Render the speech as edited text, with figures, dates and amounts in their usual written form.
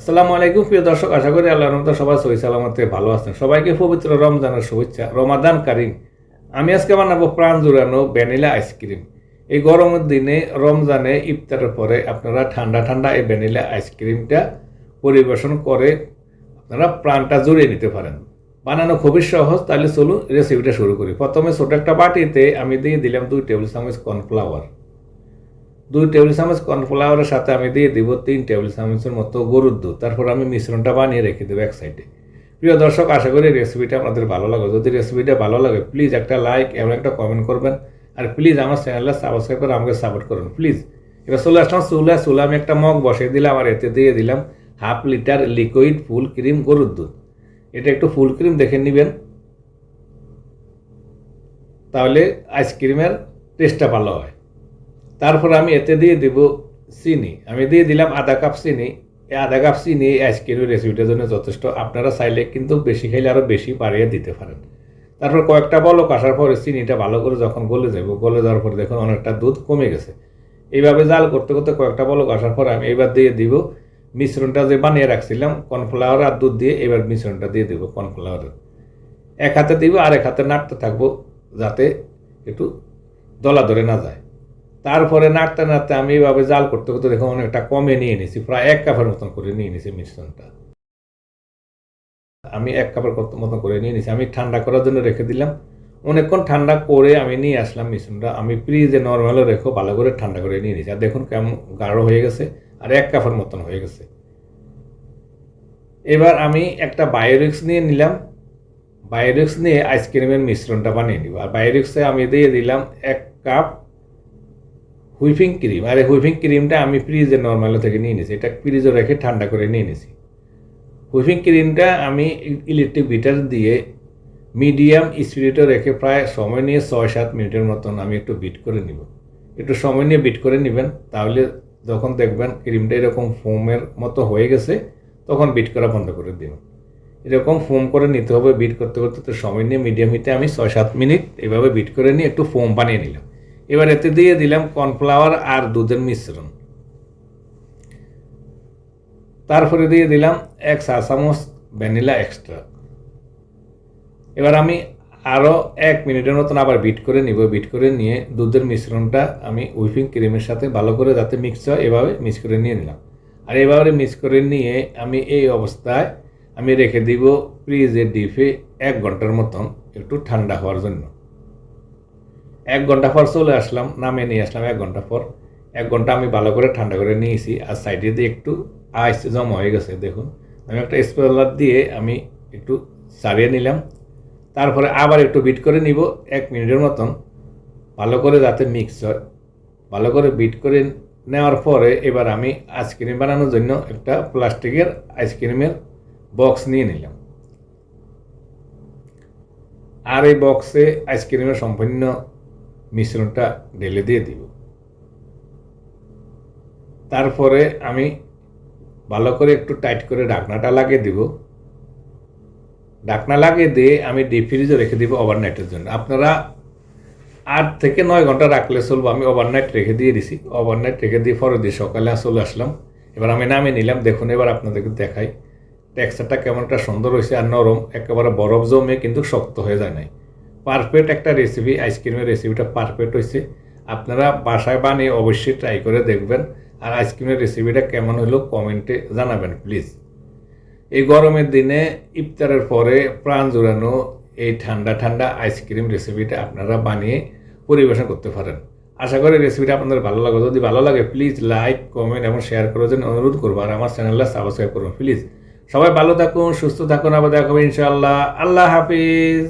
আসসালামু আলাইকুম প্রিয় দর্শক, আশা করি আল্লাহর রহমতে সবাই সহি সালামতে ভালো আছেন। সবাইকে পবিত্র রমজানের শুভেচ্ছা। রমাদান কারিম। আমি আজকে বানাবো প্রাণ জুড়ানো ভ্যানিলা আইসক্রিম। এই গরমের দিনে রমজানে ইফতারের পরে আপনারা ঠান্ডা ঠান্ডা এই ভ্যানিলা আইসক্রিমটা পরিবেশন করে আপনারা প্রাণটা জুড়িয়ে নিতে পারেন। বানানো খুবই সহজ, তাহলে চলুন রেসিপিটা শুরু করি। প্রথমে ছোটো একটা বাটিতে আমি দিয়ে দিলাম 2 টেবিল চামচ কর্নফ্লাওয়ার। 2 টেবিল চামচ কর্নফ্লাওয়ারের সাথে আমি দিয়ে দিব 3 টেবিল চামচের মতো গরুর দুধ। তারপর আমি মিশ্রণটা বানিয়ে রেখে দেবো এক সাইডে। প্রিয় দর্শক, আশা করি রেসিপিটা আপনাদের ভালো লাগবে। যদি রেসিপিটা ভালো লাগে প্লিজ একটা লাইক এবং একটা কমেন্ট করবেন। আর প্লিজ আমার চ্যানেলটা সাবস্ক্রাইব করে আমাকে সাপোর্ট করুন প্লিজ। এবার চলে আসলাম চুলা আমি একটা মগ বসিয়ে দিলাম আর এতে দিয়ে দিলাম 1/2 লিটার লিকুইড ফুল ক্রিম গরুর দুধ। এটা একটু ফুল ক্রিম দেখে নেবেন, তাহলে আইসক্রিমের টেস্টটা ভালো হয়। তারপর আমি এতে দিয়ে দিব চিনি। আমি দিয়ে দিলাম আধা কাপ চিনি। এই আধা কাপ চিনি আইসক্রিমের রেসিপিটার জন্য যথেষ্ট। আপনারা চাইলে কিন্তু বেশি খাইলে আরও বেশি বাড়িয়ে দিতে পারেন। তারপর কয়েকটা বলক আসার পরে চিনিটা ভালো করে যখন গলে যাবে, গলে যাওয়ার পরে দেখুন অনেকটা দুধ কমে গেছে। এইভাবে জাল করতে করতে কয়েকটা বলক আসার পরে আমি এবার দিয়ে দিব মিশ্রণটা যে বানিয়ে রাখছিলাম কর্নফ্লাওয়ার আর দুধ দিয়ে। এবার মিশ্রণটা দিয়ে দেবো কর্নফ্লাওয়ারের। এক হাতে দিব আর এক হাতে নাড়তে থাকবো যাতে একটু দলা ধরে না যায়। তারপরে নাড়তে নাড়তে আমি এইভাবে জাল করতে করতে দেখুন অনেকটা কমে নিয়ে নিয়েছি, প্রায় 1 কাপের মতন করে নিয়ে নিয়েছি মিশ্রণটা। আমি 1 কাপের মতন করে নিয়ে নিয়েছি। আমি ঠান্ডা করার জন্য রেখে দিলাম। অনেকক্ষণ ঠান্ডা করে আমি নিয়ে আসলাম মিশ্রণটা। আমি ফ্রিজে নর্মালে রেখো ভালো করে ঠান্ডা করে নিয়ে নিয়েছি। আর দেখুন কেমন গাঢ় হয়ে গেছে আর 1 কাপের মতন হয়ে গেছে। এবার আমি একটা বায়োরিক্স নিয়ে নিলাম। বায়োরিক্স নিয়ে আইসক্রিমের মিশ্রণটা বানিয়ে নিব। আর বায়োরিক্সে আমি দিয়ে দিলাম 1 কাপ হুইপিং ক্রিম। আর এই হুইপিং ক্রিমটা আমি ফ্রিজে নর্মাল থেকে নিয়ে নিয়েছি। এটা ফ্রিজে রেখে ঠান্ডা করে নিয়ে নিয়েছি। হুইপিং ক্রিমটা আমি ইলেকট্রিক বিটার দিয়ে মিডিয়াম স্পিডে রেখে প্রায় সময় নিয়ে 6-7 মিনিটের মতন আমি একটু বিট করে নিব। একটু সময় নিয়ে বিট করে নেবেন, তাহলে যখন দেখবেন ক্রিমটা এরকম ফোমের মতো হয়ে গেছে তখন বিট করা বন্ধ করে দেবেন। এরকম ফোম করে নিতে হবে। বিট করতে করতে তো সময় নিয়ে মিডিয়াম হিটে আমি 6-7 মিনিট এভাবে বিট করে নিয়ে একটু ফোম বানিয়ে নিলাম। এবার এতে দিয়ে দিলাম কর্নফ্লাওয়ার আর দুধের মিশ্রণ। তারপরে দিয়ে দিলাম 1 চা চামচ ভ্যানিলা এক্সট্রা। এবার আমি আরও 1 মিনিটের মতন আবার বিট করে নিব। বিট করে নিয়ে দুধের মিশ্রণটা আমি হুইপিং ক্রিমের সাথে ভালো করে যাতে মিক্স হয় এভাবে মিক্স করে নিয়ে নিলাম। আর এভাবে মিক্স করে নিয়ে আমি এই অবস্থায় আমি রেখে দিব ফ্রিজের ডিপে 1 ঘন্টার মতন একটু ঠান্ডা হওয়ার জন্য। 1 ঘন্টা পর চলে আসলাম, নামিয়ে নিয়ে আসলাম 1 ঘন্টা পর। 1 ঘন্টা আমি ভালো করে ঠান্ডা করে নিয়েছি। আর সাইডে দিয়ে একটু আইস জমা হয়ে গেছে দেখুন। আমি একটা স্প্যাচুলার দিয়ে আমি একটু ছাড়িয়ে নিলাম। তারপরে আবার একটু বিট করে নিব 1 মিনিটের মতন ভালো করে যাতে মিক্স হয়। ভালো করে বিট করে নেওয়ার পরে এবার আমি আইসক্রিম বানানোর জন্য একটা প্লাস্টিকের আইসক্রিমের বক্স নিয়ে নিলাম। আর এই বক্সে আইসক্রিমের সম্পূর্ণ মিশ্রণটা ঢেলে দিয়ে দিব। তারপরে আমি ভালো করে একটু টাইট করে ঢাকনাটা লাগিয়ে দিব। ঢাকনা লাগিয়ে দিয়ে আমি ডিপ ফ্রিজে রেখে দিব ওভারনাইটের জন্য। আপনারা 8 থেকে 9 ঘন্টা রাখলে চলবো। আমি ওভারনাইট রেখে দিয়ে দিছি। ওভারনাইট রেখে দিয়ে পরের দিন সকালে চলে আসলাম। এবার আমি নামিয়ে নিলাম। দেখুন এবার আপনাদেরকে দেখাই টেক্সচারটা কেমন একটা সুন্দর হয়েছে আর নরম, একেবারে বরফ জমে কিন্তু শক্ত হয়ে যায় নাই। পারফেক্ট একটা রেসিপি। আইসক্রিমের রেসিপিটা পারফেক্ট হয়েছে। আপনারা বাসায় বানিয়ে অবশ্যই ট্রাই করে দেখবেন। আর আইসক্রিমের রেসিপিটা কেমন হলো কমেন্টে জানাবেন প্লিজ। এই গরমের দিনে ইফতারের পরে প্রাণ জোড়ানো এই ঠান্ডা ঠান্ডা আইসক্রিম রেসিপিটা আপনারা বানিয়ে পরিবেশন করতে পারেন। আশা করি রেসিপিটা আপনাদের ভালো লাগবে। যদি ভালো লাগে প্লিজ লাইক কমেন্ট এবং শেয়ার করার জন্য অনুরোধ করবো। আর আমার চ্যানেলটা সাবস্ক্রাইব করুন প্লিজ। সবাই ভালো থাকুন, সুস্থ থাকুন। আবার দেখা হবে ইনশাআল্লাহ। আল্লাহ হাফিজ।